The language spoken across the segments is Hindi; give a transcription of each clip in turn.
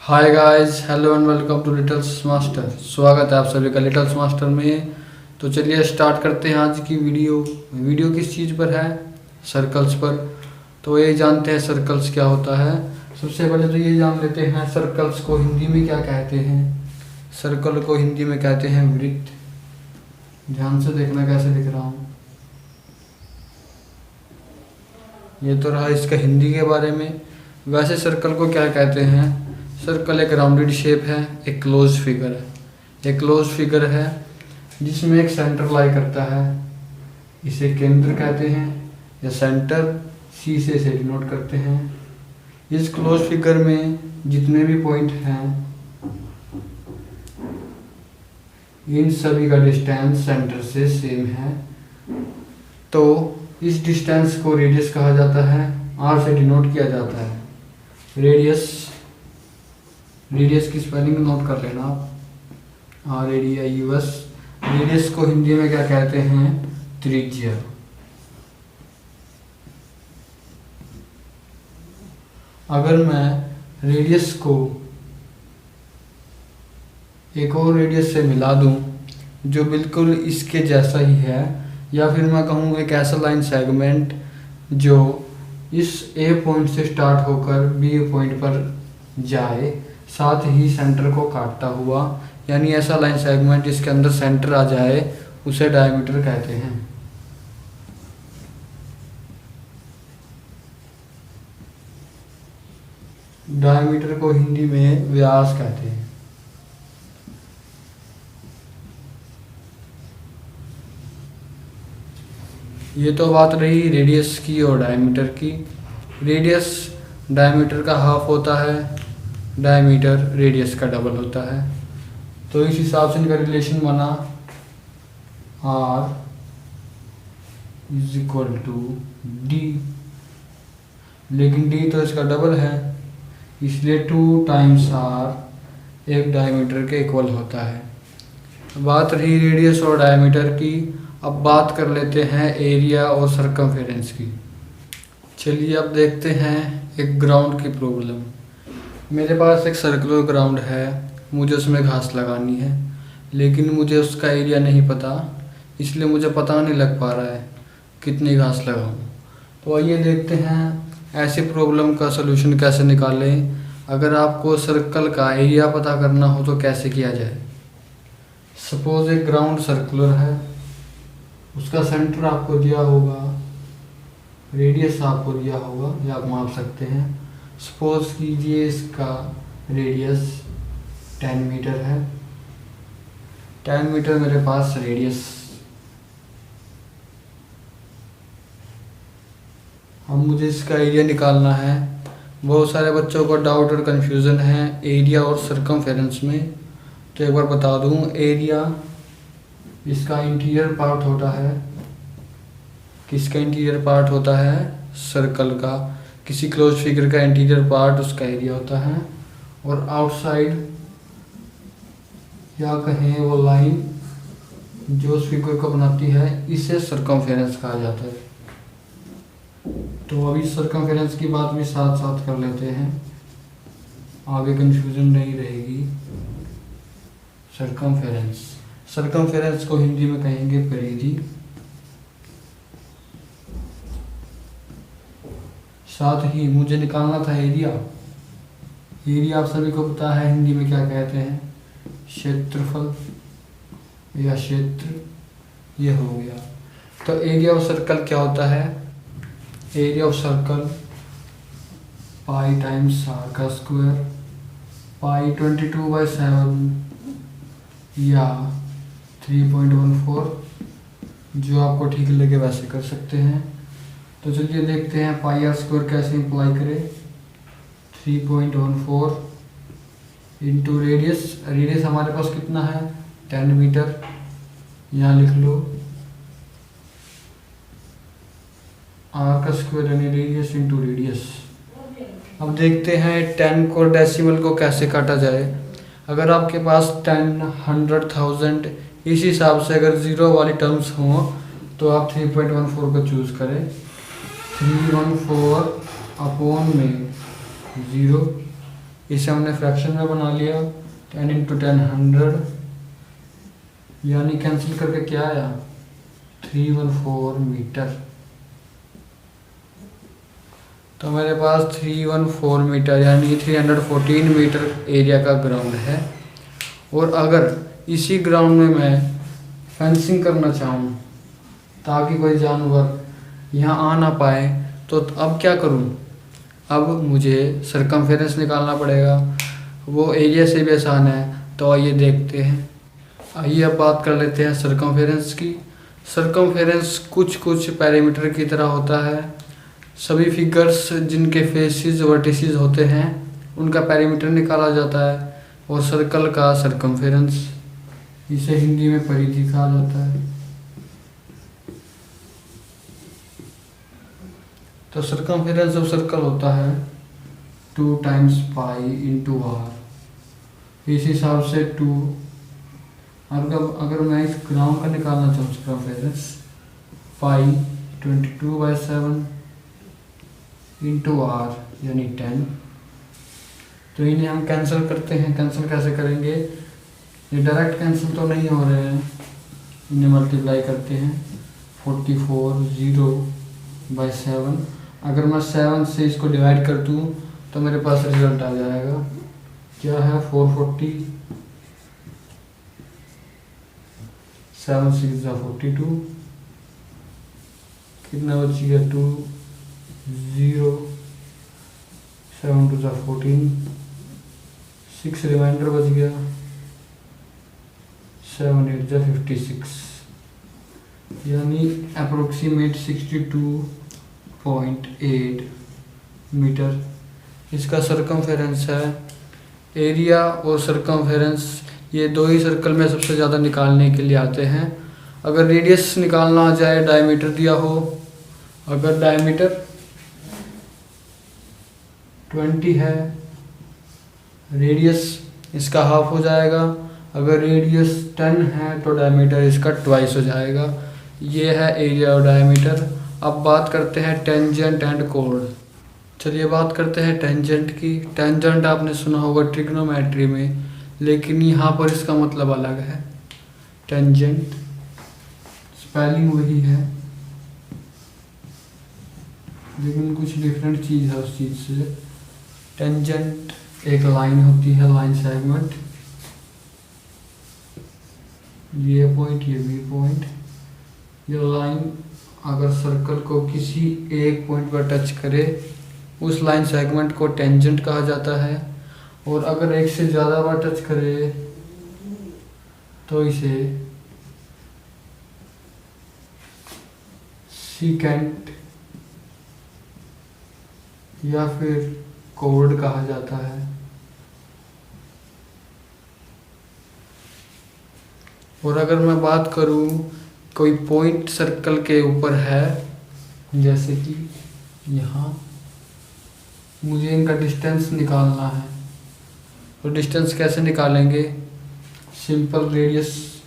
Hi guys, hello and welcome to Littles Master. स्वागत है आप सभी का लिटल्स मास्टर में। तो चलिए स्टार्ट करते हैं आज की वीडियो किस चीज़ पर है? सर्कल्स पर। तो ये जानते हैं सर्कल्स क्या होता है। सबसे पहले तो ये जान लेते हैं सर्कल्स को हिंदी में क्या कहते हैं। सर्कल को हिंदी में कहते हैं वृत्त। ध्यान से देखना कैसे लिख रहा हूँ। ये तो रहा इसका हिंदी के बारे में। वैसे सर्कल को क्या कहते हैं? सर्कल एक राउंडेड शेप है, एक क्लोज फिगर है। एक क्लोज फिगर है जिसमें एक सेंटर लाई करता है, इसे केंद्र कहते हैं या सेंटर सी से डिनोट करते हैं। इस क्लोज फिगर में जितने भी पॉइंट हैं इन सभी का डिस्टेंस सेंटर से सेम है। तो इस डिस्टेंस को रेडियस कहा जाता है, आर से डिनोट किया जाता है। रेडियस की स्पेलिंग नोट कर लेना आप, RADIUS। रेडियस को हिंदी में क्या कहते हैं? त्रिज्या। अगर मैं रेडियस को एक और रेडियस से मिला दूं जो बिल्कुल इसके जैसा ही है, या फिर मैं कहूँ एक ऐसा लाइन सेगमेंट जो इस A पॉइंट से स्टार्ट होकर B पॉइंट पर जाए, साथ ही सेंटर को काटता हुआ, यानी ऐसा लाइन सेगमेंट जिसके अंदर सेंटर आ जाए, उसे डायमीटर कहते हैं। डायमीटर को हिंदी में व्यास कहते हैं। ये तो बात रही रेडियस की और डायमीटर की। रेडियस डायमीटर का हाफ होता है, डायमीटर रेडियस का डबल होता है। तो इस हिसाब से इनका रिलेशन बना R = D, लेकिन D तो इसका डबल है, इसलिए 2 × R एक डायमीटर के इक्वल होता है। बात रही रेडियस और डायमीटर की। अब बात कर लेते हैं एरिया और सरकमफेरेंस की। चलिए अब देखते हैं एक ग्राउंड की प्रॉब्लम। मेरे पास एक सर्कुलर ग्राउंड है, मुझे उसमें घास लगानी है, लेकिन मुझे उसका एरिया नहीं पता, इसलिए मुझे पता नहीं लग पा रहा है कितनी घास लगाऊं। तो आइए देखते हैं ऐसी प्रॉब्लम का सलूशन कैसे निकालें। अगर आपको सर्कल का एरिया पता करना हो तो कैसे किया जाए। सपोज एक ग्राउंड सर्कुलर है, उसका सेंटर आपको दिया होगा, रेडियस आपको दिया होगा, या आप माप सकते हैं। सपोज कीजिए इसका रेडियस 10 मीटर है। 10 मीटर मेरे पास रेडियस। अब मुझे इसका एरिया निकालना है। बहुत सारे बच्चों को डाउट और कन्फ्यूज़न है एरिया और सरकमफेरेंस में। तो एक बार बता दूं, एरिया इसका इंटीरियर पार्ट होता है। किसका इंटीरियर पार्ट होता है? सर्कल का। किसी क्लोज फिगर का इंटीरियर पार्ट उसका एरिया होता है। और आउटसाइड या कहें वो लाइन जो उस फिगर को बनाती है, इसे सरकमफेरेंस कहा जाता है। तो अभी सरकमफेरेंस की बात भी साथ साथ कर लेते हैं, आगे कंफ्यूजन नहीं रहेगी। सरकमफेरेंस को हिंदी में कहेंगे परिधि। साथ ही मुझे निकालना था एरिया। एरिया आप सभी को पता है हिंदी में क्या कहते हैं? क्षेत्रफल या क्षेत्र। ये हो गया। तो एरिया ऑफ सर्कल क्या होता है? Area of circle pi times r का स्क्वायर। पाई 22/7 या 3.14, जो आपको ठीक लगे वैसे कर सकते हैं। तो चलिए देखते हैं पाई आर स्क्वायर कैसे इम्प्लाई करें। 3.14 इंटू रेडियस। रेडियस हमारे पास कितना है? 10 मीटर। यहाँ लिख लो आर का स्क्वायर यानी रेडियस इंटू रेडियस। अब देखते हैं 10 को डेसिमल को कैसे काटा जाए। अगर आपके पास 10, 100, 1000 इस हिसाब से अगर ज़ीरो वाली टर्म्स हों तो आप 3.14 को चूज़ करें। 314 अपॉन में 0 इसे हमने फ्रैक्शन में बना लिया, 10 इंटू 10 100, यानी कैंसिल करके क्या आया 314 मीटर। तो मेरे पास 314 मीटर यानी 314 मीटर एरिया का ग्राउंड है। और अगर इसी ग्राउंड में मैं फेंसिंग करना चाहूँ ताकि कोई जानवर यहाँ आ ना पाए, तो अब क्या करूँ, अब मुझे सरकमफेरेंस निकालना पड़ेगा। वो एरिया से भी आसान है, तो आइए देखते हैं। आइए अब बात कर लेते हैं सरकमफेरेंस की। सरकमफेरेंस कुछ कुछ पैरामीटर की तरह होता है। सभी फिगर्स जिनके फेसिस वर्टिसेस होते हैं उनका पैरामीटर निकाला जाता है, और सर्कल का सरकमफेरेंस, इसे हिंदी में परिधि कहा जाता है। तो सरकमफेरेंस ऑफ सर्कल होता है 2 टाइम्स पाई इंटू आर। इस हिसाब से 2, अगर मैं इस ग्राउंड का निकालना चाहूँ सरकमफेरेंस, पाई 22/7 इंटू आर यानी 10। तो इन्हें हम कैंसिल करते हैं। कैंसिल कैसे करेंगे, ये डायरेक्ट कैंसिल तो नहीं हो रहे हैं, इन्हें मल्टीप्लाई करते हैं। 44 0/7, अगर मैं 7 से इसको डिवाइड कर दूँ तो मेरे पास रिजल्ट आ जाएगा। क्या है 440, 7 6 42, कितना बच गया 2 0, 7 2 14, 6 रिमाइंडर बच गया, 7 8 56, यानी अप्रोक्सीमेट 62.8 मीटर इसका सरकमफेरेंस है। एरिया और सरकमफेरेंस ये दो ही सर्कल में सबसे ज़्यादा निकालने के लिए आते हैं। अगर रेडियस निकालना आ जाए, डायमीटर दिया हो, अगर डायमीटर 20 है, रेडियस इसका हाफ हो जाएगा। अगर रेडियस 10 है तो डायमीटर इसका ट्वाइस हो जाएगा। ये है एरिया और डायमीटर। अब बात करते हैं टेंजेंट एंड कोड। चलिए बात करते हैं टेंजेंट की। टेंजेंट आपने सुना होगा ट्रिग्नोमेट्री में, लेकिन यहाँ पर इसका मतलब अलग है। टेंजेंट स्पेलिंग वही है, लेकिन कुछ डिफरेंट चीज़ है उस चीज़ से। टेंजेंट एक लाइन होती है, लाइन सेगमेंट, ये पॉइंट ये बी पॉइंट। ये लाइन अगर सर्कल को किसी एक पॉइंट पर टच करे उस लाइन सेगमेंट को टेंजेंट कहा जाता है, और अगर एक से ज़्यादा बार टच करे तो इसे सीकेंट या फिर कोड कहा जाता है। और अगर मैं बात करूं कोई पॉइंट सर्कल के ऊपर है, जैसे कि यहाँ मुझे इनका डिस्टेंस निकालना है, तो डिस्टेंस कैसे निकालेंगे, सिंपल रेडियस।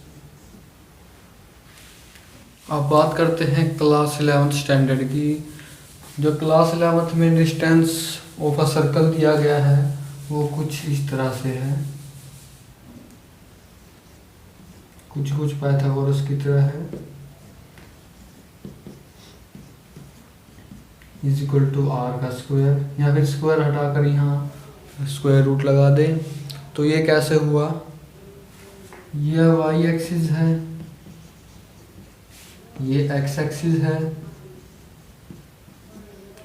अब बात करते हैं क्लास 11th स्टैंडर्ड की। जो क्लास 11th में डिस्टेंस ऑफ अ सर्कल दिया गया है वो कुछ इस तरह से है, कुछ कुछ पाइथागोरस की तरह है। इज इक्वल टू आर का स्क्वायर, या फिर स्क्वायर हटाकर यहाँ स्क्वायर रूट लगा दें। तो ये कैसे हुआ, ये वाई एक्सिस है, ये एक्स एक्सिस है,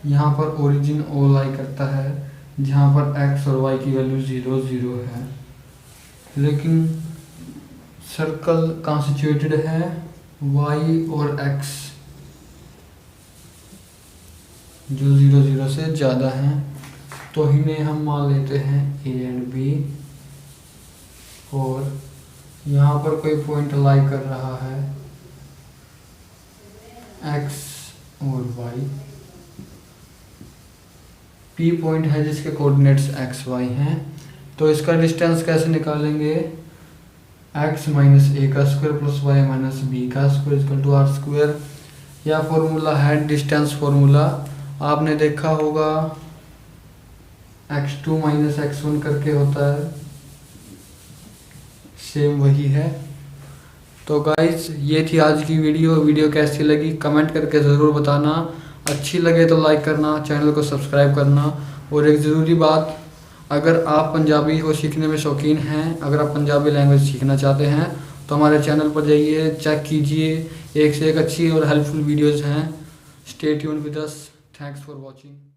यहाँ पर ओरिजिन ओ लाई करता है जहाँ पर एक्स और वाई की वैल्यू 0 0 है। लेकिन सर्कल कॉन्स्टिट्यूटेड है वाई और एक्स जो 0 0 से ज़्यादा हैं, तो इन्हें हम मान लेते हैं ए एंड बी। और यहाँ पर कोई पॉइंट लाई कर रहा है एक्स और वाई। पी पॉइंट है जिसके कोऑर्डिनेट्स एक्स वाई हैं। तो इसका डिस्टेंस कैसे निकालेंगे, एक्स माइनस ए का square plus Y minus B का square equal to R square. या फॉर्मूला है डिस्टेंस फॉर्मूला, आपने देखा होगा x2 माइनस x1 करके होता है, सेम वही है। तो गाइस ये थी आज की वीडियो कैसी लगी कमेंट करके ज़रूर बताना, अच्छी लगे तो लाइक करना, चैनल को सब्सक्राइब करना। और एक ज़रूरी बात, अगर आप पंजाबी को सीखने में शौकीन हैं, अगर आप पंजाबी लैंग्वेज सीखना चाहते हैं तो हमारे चैनल पर जाइए, चेक कीजिए, एक से एक अच्छी और हेल्पफुल वीडियोज़ हैं। Stay tuned with us, thanks for watching.